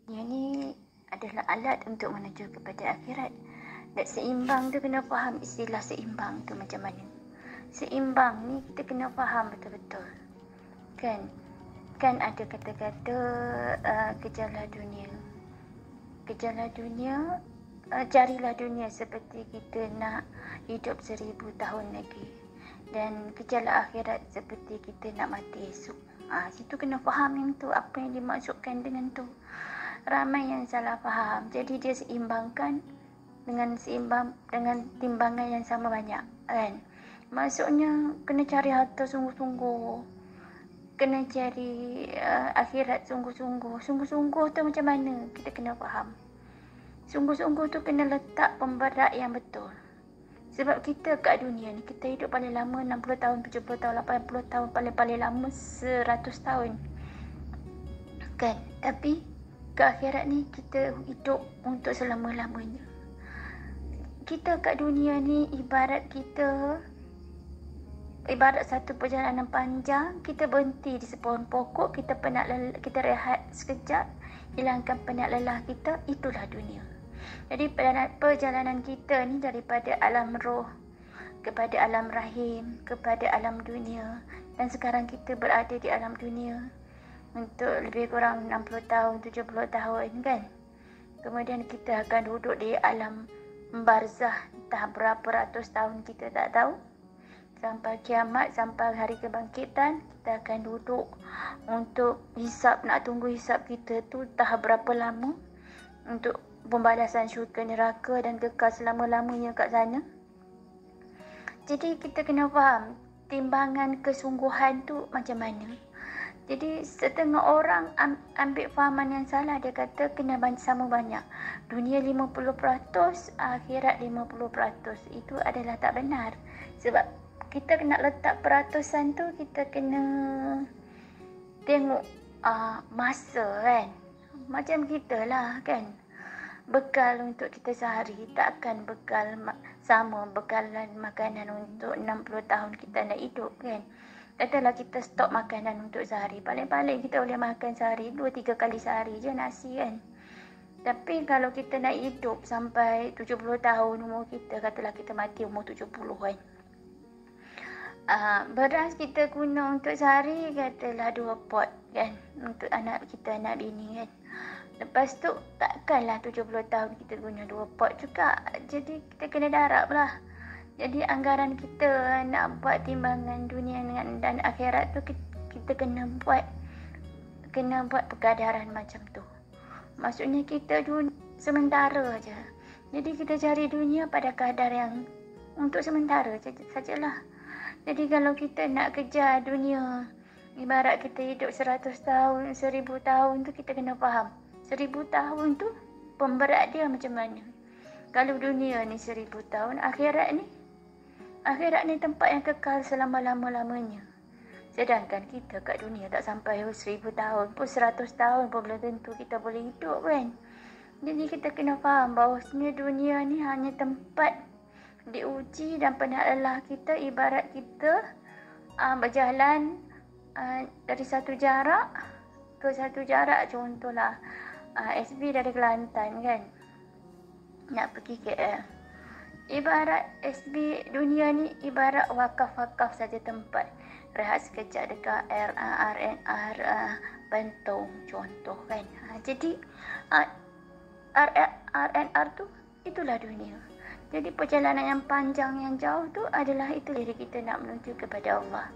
Dunia ni adalah alat untuk menuju kepada akhirat. Dan seimbang tu kena faham istilah seimbang tu macam mana. Seimbang ni kita kena faham betul-betul. Kan ada kata-kata kejarlah dunia. Kejarlah dunia, carilah dunia seperti kita nak hidup 1000 tahun lagi. Dan kejarlah akhirat seperti kita nak mati esok. Situ kena faham yang tu, apa yang dimaksudkan dengan tu. Ramai yang salah faham. Jadi dia seimbangkan dengan timbangan yang sama banyak, kan? Maksudnya kena cari harta sungguh-sungguh. Kena cari akhirat sungguh-sungguh. Sungguh-sungguh tu macam mana? Kita kena faham. Sungguh-sungguh tu kena letak pemberat yang betul. Sebab kita kat dunia ni, kita hidup paling lama 60 tahun, 70 tahun, 80 tahun, paling lama 100 tahun. Kan? Tapi ke akhirat ni kita hidup untuk selama-lamanya. Kita kat dunia ni ibarat satu perjalanan panjang. Kita berhenti di sebuah pokok, kita rehat sekejap, hilangkan penat lelah kita. Itulah dunia. Jadi perjalanan kita ni daripada alam roh kepada alam rahim, kepada alam dunia, dan sekarang kita berada di alam dunia untuk lebih kurang 60 tahun, 70 tahun, kan? Kemudian kita akan duduk di alam barzah, entah berapa ratus tahun kita tak tahu. Sampai kiamat, sampai hari kebangkitan, kita akan duduk untuk hisap, nak tunggu hisap kita tu entah berapa lama, untuk pembalasan syurga neraka dan kekal selama-lamanya kat sana. Jadi kita kena faham timbangan kesungguhan tu macam mana. Jadi setengah orang ambil fahaman yang salah. Dia kata kena sama banyak. Dunia 50%, akhirat 50%. Itu adalah tak benar. Sebab kita kena letak peratusan tu, kita kena tengok masa, kan. Macam kita lah, kan. Bekal untuk kita sehari takkan bekal sama bekalan makanan untuk 60 tahun kita nak hidup, kan. Katalah kita stok makanan untuk sehari. Paling-paling kita boleh makan sehari 2-3 kali sehari je nasi, kan. Tapi kalau kita nak hidup sampai 70 tahun umur kita, katalah kita mati umur 70, kan. Beras kita guna untuk sehari katalah 2 pot, kan. Untuk anak kita, anak bini, kan. Lepas tu takkanlah 70 tahun kita guna 2 pot juga. Jadi kita kena darab lah. Jadi anggaran kita nak buat timbangan dunia dan akhirat tu, kita kena buat perkadaran macam tu. Maksudnya kita sementara aja. Jadi kita cari dunia pada kadar yang untuk sementara sajalah. Jadi kalau kita nak kejar dunia, ibarat kita hidup 100 tahun, 1000 tahun tu, kita kena faham 1000 tahun tu pemberat dia macam mana. Kalau dunia ni 1000 tahun, akhirat ni tempat yang kekal selama-lama-lamanya. Sedangkan kita kat dunia tak sampai 1000 tahun pun, 100 tahun pun belum tentu kita boleh hidup, kan. Jadi kita kena faham bahawasanya dunia ni hanya tempat diuji dan penat lelah kita. Ibarat kita berjalan dari satu jarak ke satu jarak. Contohlah SB dari Kelantan, kan, nak pergi KL. Ibarat SB dunia ni ibarat wakaf-wakaf saja tempat. Rehat sekejap dekat RNR Bentong contoh, kan. Jadi RNR tu itulah dunia. Jadi perjalanan yang panjang, yang jauh tu adalah itu diri kita nak menuju kepada Allah.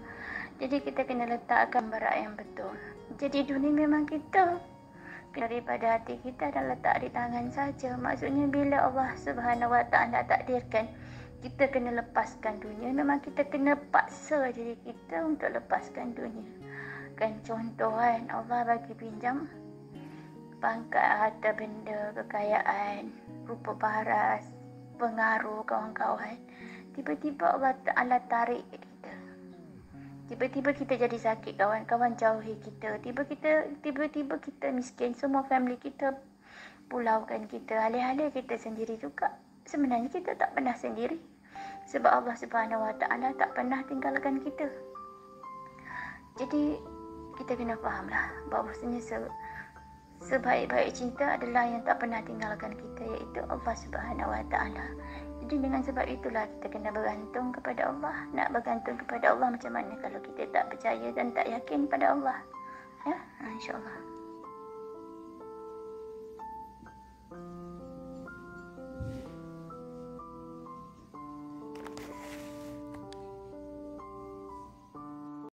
Jadi kita kena letakkan barak yang betul. Jadi dunia memang kita, daripada hati kita dan letak di tangan saja. Maksudnya bila Allah Subhanahu Wa Taala takdirkan kita kena lepaskan dunia, memang kita kena paksa diri kita untuk lepaskan dunia. Kan contoh, kan, Allah bagi pinjam pangkat, harta benda, kekayaan, rupa paras, pengaruh, kawan-kawan. Tiba-tiba Allah Ta'ala tarik kita. Tiba-tiba kita jadi sakit, kawan-kawan jauhi kita. Tiba-tiba kita miskin, semua family kita pulaukan kita. Alih-alih kita sendiri juga. Sebenarnya kita tak pernah sendiri. Sebab Allah Subhanahu Wa Ta'ala tak pernah tinggalkan kita. Jadi kita kena fahamlah bahawasanya sebaik-baik cinta adalah yang tak pernah tinggalkan kita, iaitu Allah Subhanahu Wa Taala. Jadi dengan sebab itulah kita kena bergantung kepada Allah. Nak bergantung kepada Allah macam mana kalau kita tak percaya dan tak yakin pada Allah? Ya, insya-Allah.